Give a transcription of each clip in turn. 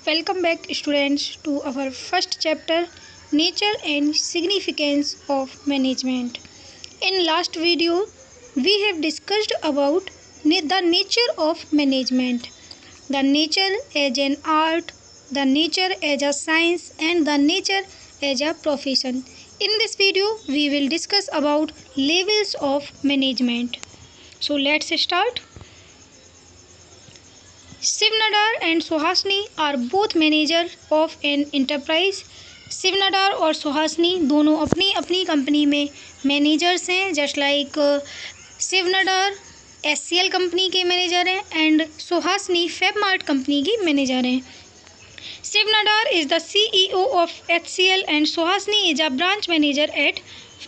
Welcome back, students, to our first chapter, Nature and Significance of Management. In last video, we have discussed about the nature of management, the nature as an art, the nature as a science, and the nature as a profession. In this video, we will discuss about levels of management. So let's start. Shiv Nadar and Suhasini are both manager of an enterprise. Shiv Nadar और सुहासनी दोनों अपनी अपनी company में managers हैं. Just like Shiv Nadar SCL company के manager हैं and Suhasini Fabmart company की manager हैं. Shiv Nadar is the CEO of HCL and Suhasini is a branch manager at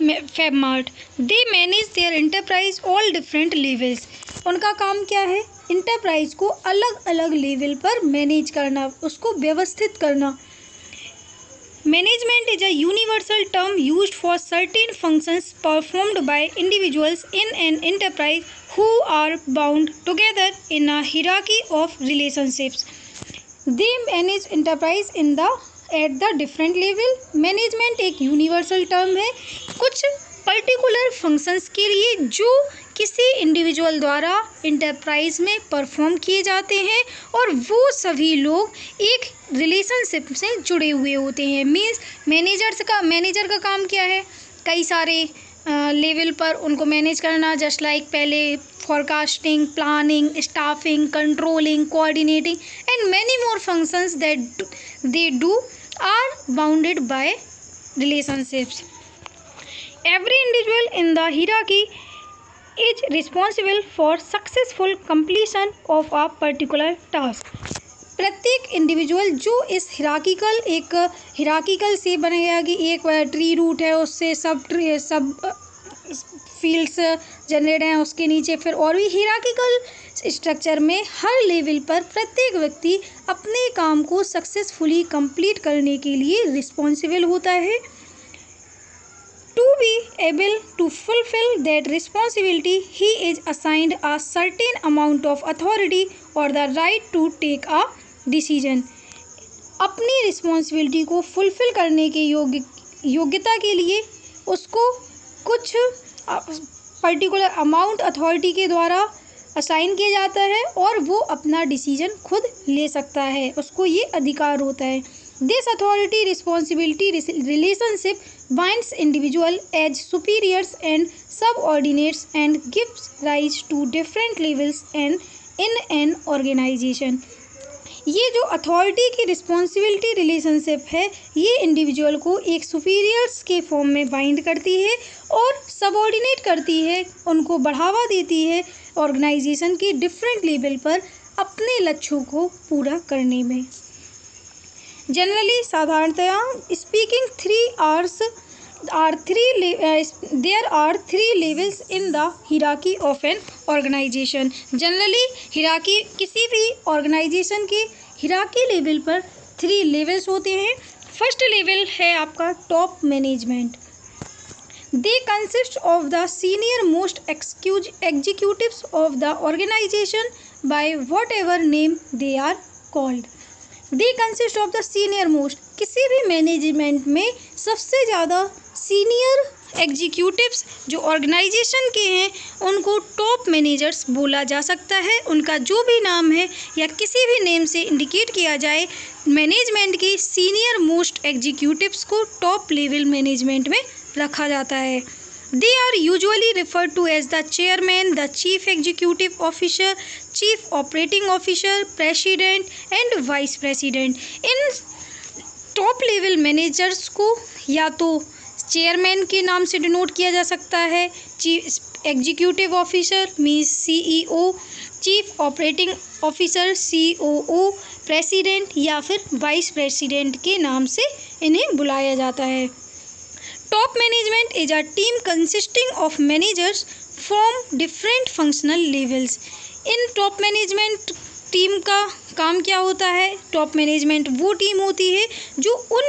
Fabmart. They manage their enterprise all different levels. उनका काम क्या है? इंटरप्राइज को अलग अलग लेवल पर मैनेज करना, उसको व्यवस्थित करना. Management is a universal term used for certain functions performed by individuals in an enterprise who are bound together in a hierarchy of relationships. They manage enterprise in the at the different level. Management एक universal term है कुछ particular functions के लिए जो किसी individual द्वारा enterprise में perform किए जाते हैं और वो सभी लोग एक रिलेशनशिप से जुड़े हुए होते हैं. मीन्स मैनेजर का काम क्या है? कई सारे लेवल पर उनको मैनेज करना. जस्ट लाइक पहले forecasting, planning, staffing, controlling, coordinating and many more functions that they do are bounded by relationships. Every individual in the hierarchy is responsible for successful completion of a particular task. प्रत्येक individual जो इस hierarchical से बनेगा कि एक tree root है, उससे सब फील्ड्स जनरेट हैं, उसके नीचे फिर और भी हिरार्किकल स्ट्रक्चर में हर लेवल पर प्रत्येक व्यक्ति अपने काम को सक्सेसफुली कंप्लीट करने के लिए रिस्पॉन्सिबल होता है. To be able to fulfill that responsibility, he is assigned a certain amount of authority or the right to take a decision. अपनी रिस्पॉन्सिबिलिटी को फुलफिल करने के योग्यता के लिए उसको कुछ पर्टिकुलर अमाउंट अथॉरिटी के द्वारा असाइन किया जाता है और वो अपना डिसीजन खुद ले सकता है, उसको ये अधिकार होता है. This authority responsibility relationship binds individual as superiors and subordinates and gives rise to different levels and in an organization. ये जो अथॉरिटी की रिस्पॉन्सिबिलिटी रिलेशनशिप है ये इंडिविजुअल को एक सुपीरियर्स के फॉर्म में बाइंड करती है और सबऑर्डिनेट करती है, उनको बढ़ावा देती है ऑर्गेनाइजेशन के डिफरेंट लेवल पर अपने लक्ष्यों को पूरा करने में. जनरली साधारणतया speaking there are three levels in the hierarchy of an organization. Generally hierarchy किसी भी ऑर्गेनाइजेशन के हिरार्की लेवल पर 3 लेवल्स होते हैं. फर्स्ट लेवल है आपका top management. They consist of the senior most executives of the organization by whatever name they are called. They consist of the senior most. किसी भी मैनेजमेंट में सबसे ज़्यादा सीनियर एग्जीक्यूटिव्स जो ऑर्गेनाइजेशन के हैं उनको टॉप मैनेजर्स बोला जा सकता है. उनका जो भी नाम है या किसी भी नेम से इंडिकेट किया जाए, मैनेजमेंट की सीनियर मोस्ट एग्जीक्यूटिव्स को टॉप लेवल मैनेजमेंट में रखा जाता है. They are usually referred to as the chairman, the chief executive officer, chief operating officer, president and vice president. In top level managers को या तो चेयरमैन के नाम से डिनोट किया जा सकता है, chief executive officer means CEO, chief operating officer COO, president या फिर वाइस प्रेसिडेंट के नाम से इन्हें बुलाया जाता है. Top management is a team consisting of managers from different functional levels. In top management team का काम क्या होता है? टॉप मैनेजमेंट वो टीम होती है जो उन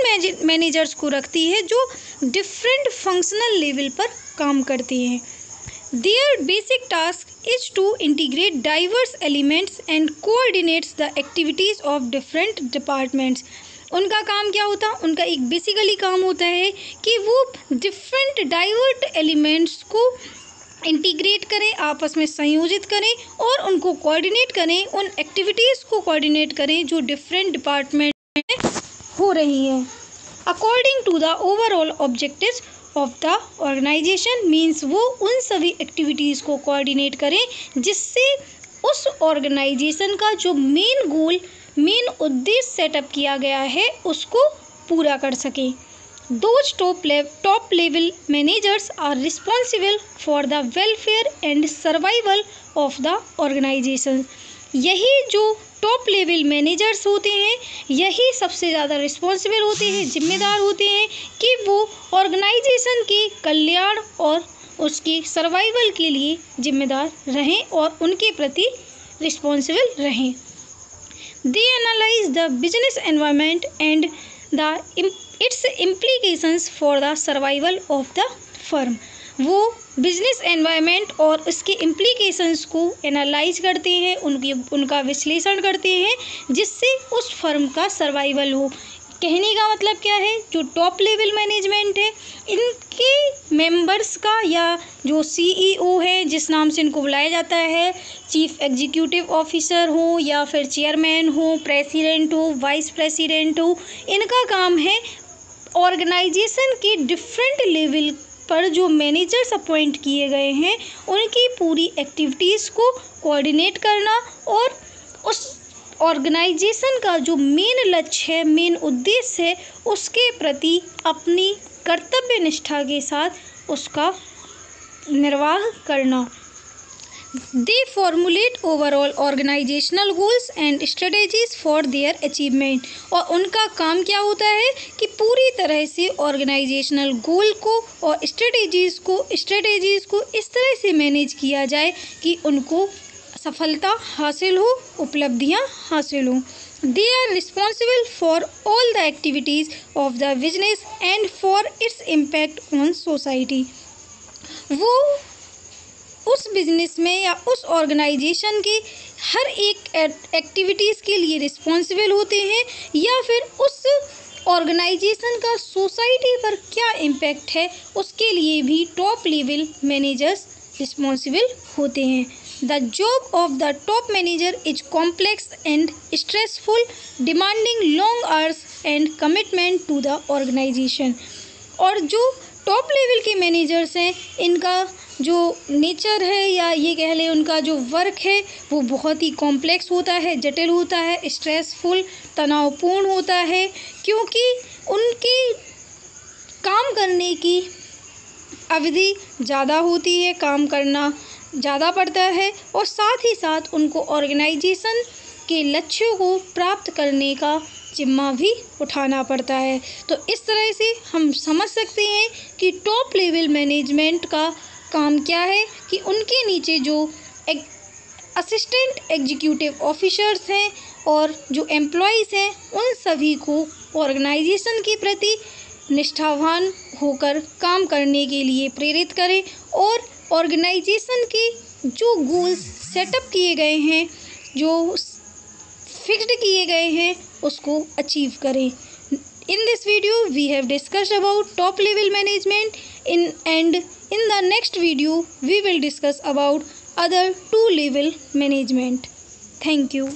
मैनेजर्स को रखती है जो डिफरेंट फंक्शनल लेवल पर काम करती हैं. Their basic task is to integrate diverse elements and coordinates the activities of different departments. उनका काम क्या होता है? उनका एक बेसिकली काम होता है कि वो डिफरेंट डाइवर्ट एलिमेंट्स को इंटीग्रेट करें, आपस में संयोजित करें और उनको कोऑर्डिनेट करें, उन एक्टिविटीज़ को कोऑर्डिनेट करें जो डिफरेंट डिपार्टमेंट में हो रही हैं according to the overall objectives of the organisation. Means वो उन सभी एक्टिविटीज़ को कोऑर्डिनेट करें जिससे उस ऑर्गेनाइजेशन का जो मेन गोल, मेन उद्देश्य सेटअप किया गया है उसको पूरा कर सकें। Those top level managers are responsible for the welfare and survival of the organization। यही जो टॉप लेवल मैनेजर्स होते हैं यही सबसे ज़्यादा रिस्पॉन्सिबल होते हैं, जिम्मेदार होते हैं कि वो ऑर्गेनाइजेशन के कल्याण और उसकी सर्वाइवल के लिए जिम्मेदार रहें और उनके प्रति रिस्पॉन्सिबल रहें। They analyze the business environment and the its implications for the survival of the firm। वो बिजनेस एनवायरनमेंट और उसके इम्प्लीकेशंस को एनालाइज करते हैं, उनका विश्लेषण करते हैं जिससे उस फर्म का सर्वाइवल हो। कहने का मतलब क्या है? जो टॉप लेवल मैनेजमेंट है इनके मेंबर्स का या जो CEO है, जिस नाम से इनको बुलाया जाता है, चीफ एग्जीक्यूटिव ऑफिसर हो या फिर चेयरमैन हो, प्रेसिडेंट हो, वाइस प्रेसिडेंट हो, इनका काम है ऑर्गेनाइजेशन के डिफरेंट लेवल पर जो मैनेजर्स अपॉइंट किए गए हैं उनकी पूरी एक्टिविटीज़ को कोऑर्डिनेट करना और उस ऑर्गेनाइजेशन का जो मेन लक्ष्य है, मेन उद्देश्य है, उसके प्रति अपनी कर्तव्य निष्ठा के साथ उसका निर्वाह करना। They formulate overall organizational goals and strategies for their achievement। और उनका काम क्या होता है कि पूरी तरह से ऑर्गेनाइजेशनल गोल को और स्ट्रेटेजीज़ को इस तरह से मैनेज किया जाए कि उनको सफलता हासिल हो, उपलब्धियां हासिल हो। They are responsible for all the activities of the business and for its impact on society। वो उस बिजनेस में या उस ऑर्गेनाइजेशन के हर एक एक्टिविटीज़ के लिए रिस्पॉन्सिबल होते हैं या फिर उस ऑर्गेनाइजेशन का सोसाइटी पर क्या इम्पैक्ट है उसके लिए भी टॉप लेवल मैनेजर्स रिस्पॉन्सिबल होते हैं। The job of the top manager is complex and stressful, demanding long hours and commitment to the organisation. और जो टॉप लेवल के मैनेजर्स हैं इनका जो नेचर है या ये कह लें उनका जो वर्क है वो बहुत ही कॉम्प्लेक्स होता है, जटिल होता है, स्ट्रेसफुल, तनावपूर्ण होता है, क्योंकि उनकी काम करने की अवधि ज़्यादा होती है, काम करना ज़्यादा पड़ता है और साथ ही साथ उनको ऑर्गेनाइजेशन के लक्ष्यों को प्राप्त करने का जिम्मा भी उठाना पड़ता है। तो इस तरह से हम समझ सकते हैं कि टॉप लेवल मैनेजमेंट का काम क्या है कि उनके नीचे जो असिस्टेंट एग्जीक्यूटिव ऑफिसर्स हैं और जो एम्प्लॉयज़ हैं उन सभी को ऑर्गेनाइजेशन के प्रति निष्ठावान होकर काम करने के लिए प्रेरित करें और ऑर्गेनाइजेशन के जो गोल्स सेटअप किए गए हैं, जो फिक्स्ड किए गए हैं, उसको अचीव करें। In this video we have discussed about top level management and in the next video we will discuss about other 2 level management. Thank you.